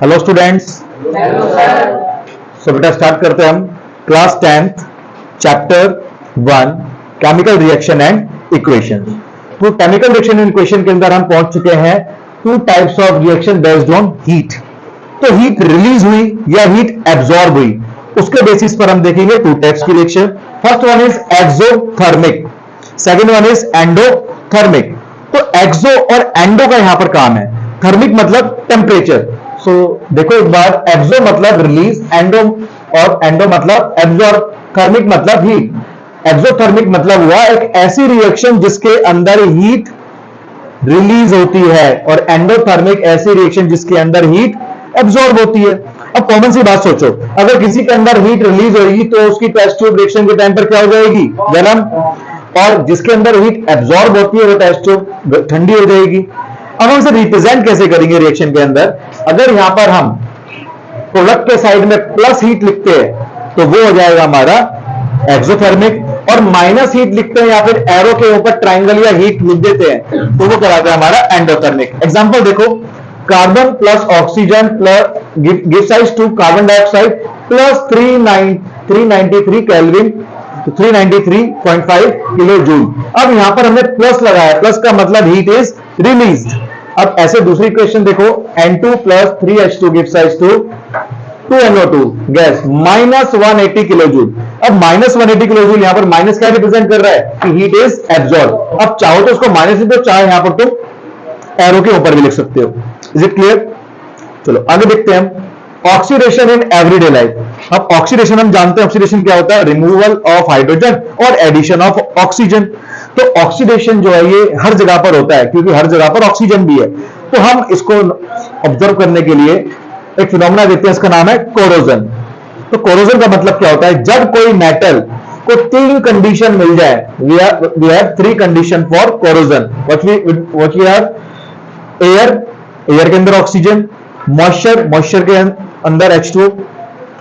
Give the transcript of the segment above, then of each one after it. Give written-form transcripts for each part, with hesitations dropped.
Hello students. सो बेटा start करते हैं हम class 10th chapter 1 chemical reaction and equation. तो केमिकल रिएक्शन एंड इक्वेशन के अंदर हम पहुंच चुके हैं two types of reaction based on heat. तो हीट रिलीज हुई या हीट एब्जॉर्ब हुई, उसके बेसिस पर हम देखेंगे टू टाइप्स की reaction. First one is exothermic, second one is endothermic. तो एक्सो और एंडो का यहां पर काम है, थर्मिक मतलब टेम्परेचर। सो देखो एक बार, एक्सो मतलब रिलीज, एंडो और एंडो मतलब एब्जॉर्ब, थर्मिक मतलब हीट। एक्सोथर्मिक मतलब हुआ एक ऐसी रिएक्शन जिसके अंदर हीट रिलीज होती है, और एंडोथर्मिक ऐसी रिएक्शन जिसके अंदर हीट एब्जॉर्ब होती है। अब कॉमन सी बात सोचो, अगर किसी के अंदर हीट रिलीज होगी तो उसकी टेस्ट ट्यूब रिएक्शन के टाइम पर क्या हो जाएगी, गर्म, और जिसके अंदर हीट एब्जॉर्ब होती है वो टेस्ट ट्यूब ठंडी हो जाएगी। अब हम इसे रिप्रेजेंट कैसे करेंगे रिएक्शन के अंदर? अगर यहां पर हम प्रोडक्ट के साइड में प्लस हीट लिखते हैं तो वो हो जाएगा हमारा एक्सोथर्मिक, और माइनस हीट लिखते हैं या फिर एरो के ऊपर ट्राइंगल या हीट लिख देते हैं तो वो कहलाता है हमारा एंडोथर्मिक। एग्जांपल देखो, carbon plus oxygen plus give rise to carbon dioxide plus 393 kelvin, 393.5 kilo joule. अब यहां पर हमने प्लस लगाया, प्लस का मतलब हीट इज रिलीज्ड। अब ऐसे दूसरी क्वेश्चन देखो, N2 plus 3H2 gives rise to 2NO2 gas minus 180 kilo joule. अब माइनस 180 किलो जूल यहां पर माइनस क्या रिप्रेजेंट कर रहा है कि हीट इज एब्जॉर्ब। अब चाहो तो उसको माइनस लिख दो, चाहे यहां पर तुम एरो के ऊपर भी लिख सकते हो। Is it clear? चलो आगे देखते हैं हम ऑक्सीडेशन इन एवरीडे लाइफ। अब ऑक्सीडेशन हम जानते हैं, ऑक्सीडेशन क्या होता है, रिमूवल ऑफ हाइड्रोजन और एडिशन ऑफ ऑक्सीजन। तो ऑक्सीडेशन जो है ये हर जगह पर होता है क्योंकि हर जगह पर ऑक्सीजन भी है। तो हम इसको ऑब्जर्व करने के लिए एक फिनोमेना देखते हैं, इसका नाम है कोरोजन। तो कोरोजन का मतलब क्या होता है, जब कोई मेटल को तीन कंडीशन मिल जाए, we have three condition for corrosion. What we have, air, air के अंदर ऑक्सीजन, मॉइस्चर, मॉइस्चर के अंदर H2,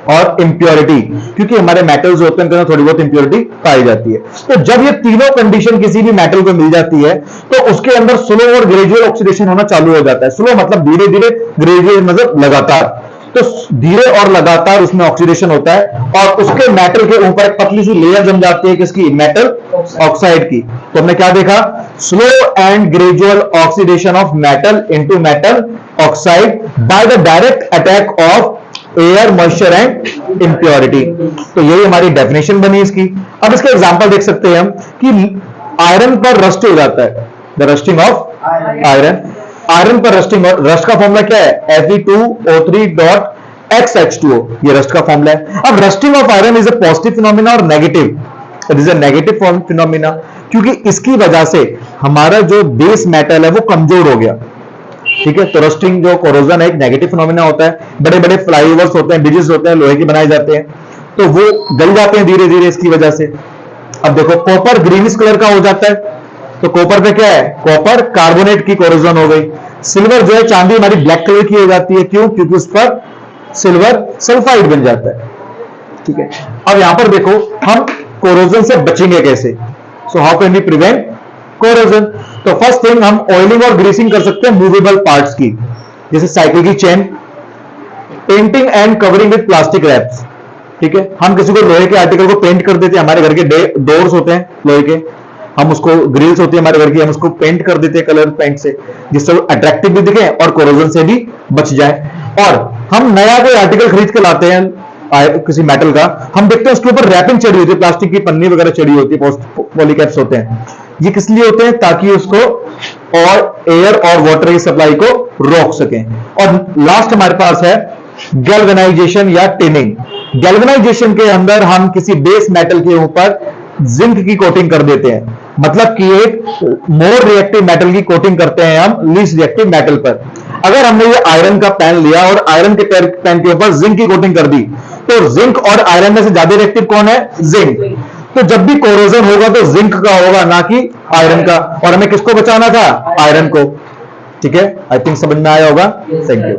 और इंप्योरिटी, क्योंकि हमारे मेटल्स होते हैं थोड़ी बहुत इंप्योरिटी पाई जाती है। तो जब ये तीनों कंडीशन किसी भी मेटल को मिल जाती है तो उसके अंदर स्लो और ग्रेजुअल ऑक्सीडेशन होना चालू हो जाता है। स्लो मतलब धीरे धीरे, ग्रेजुअल मतलब लगातार। तो धीरे और लगातार उसमें ऑक्सीडेशन होता है, और उसके मेटल के ऊपर एक पतली सी लेयर जम जाती है, किसकी, मेटल ऑक्साइड की। तो हमने क्या देखा, slow and gradual oxidation of metal into metal oxide by the direct attack of air, moisture and impurity. तो यही हमारी डेफिनेशन बनी इसकी। अब इसका एग्जांपल देख सकते हैं हम कि आयरन पर रस्ट हो जाता है, the rusting of iron. Iron पर रस्टिंग, रस्ट का फॉर्मूला क्या है, Fe2O3.XH2O, ये रस्ट का फॉर्मूला है। अब rusting of iron is a positive phenomena और negative, it is a negative phenomena, क्योंकि इसकी वजह से हमारा जो बेस मेटल है वो कमजोर हो गया। ठीक है, तो रस्टिंग जो कोरोजन है एक नेगेटिव फिनोमिना होता है। बड़े बड़े फ्लाईओवर्स होते हैं, ब्रिजेस होते हैं, लोहे के बनाए जाते हैं, तो वो गल जाते हैं धीरे धीरे इसकी वजह से। अब देखो, कॉपर ग्रीनिश कलर का हो जाता है, तो कॉपर पे क्या है, कॉपर कार्बोनेट की कोरोजन हो गई। सिल्वर जो है, चांदी हमारी ब्लैक कलर की हो जाती है, क्यों, क्योंकि उस पर सिल्वर सल्फाइड बन जाता है। ठीक है, अब यहां पर देखो हम कोरोजन से बचेंगे कैसे। So how can we prevent corrosion? तो फर्स्ट थिंग, हम ऑयलिंग और ग्रीसिंग कर सकते हैं मूवेबल पार्ट्स की, जैसे साइकिल की chain, painting and covering with plastic wraps. ठीक है, हम किसी को लोहे के आर्टिकल को पेंट कर देते हैं, हमारे घर के डोर्स होते हैं लोहे के, हम उसको, ग्रिल्स होती है हमारे घर की, हम उसको पेंट कर देते हैं कलर पेंट से, जिससे वो अट्रैक्टिव भी दिखे और कोरोजन से भी बच जाए। और हम नया कोई आर्टिकल खरीद के लाते हैं किसी मेटल का, हम देखते हैं उसके ऊपर रैपिंग चढ़ी होती है, प्लास्टिक की पन्नी वगैरह चढ़ी होती है, पॉलीकैप्स होते हैं। ये किस लिए होते हैं, ताकि उसको और एयर और वाटर की सप्लाई को रोक सकें। और लास्ट हमारे पास है गैल्वेनाइजेशन या टिनिंग। गैल्वेनाइजेशन के अंदर हम किसी बेस मेटल के ऊपर जिंक की कोटिंग कर देते हैं, मतलब कि एक मोर रिएक्टिव मेटल की कोटिंग करते हैं हम लीस्ट रिएक्टिव मेटल पर। अगर हमने ये आयरन का पैन लिया और आयरन के पैन के ऊपर जिंक की कोटिंग कर दी, तो जिंक और आयरन में से ज्यादा रिएक्टिव कौन है, जिंक। तो जब भी कोरोजन होगा तो जिंक का होगा, ना कि आयरन का। और हमें किसको बचाना था, आयरन को। ठीक है, आई थिंक समझ में आया होगा। Thank you.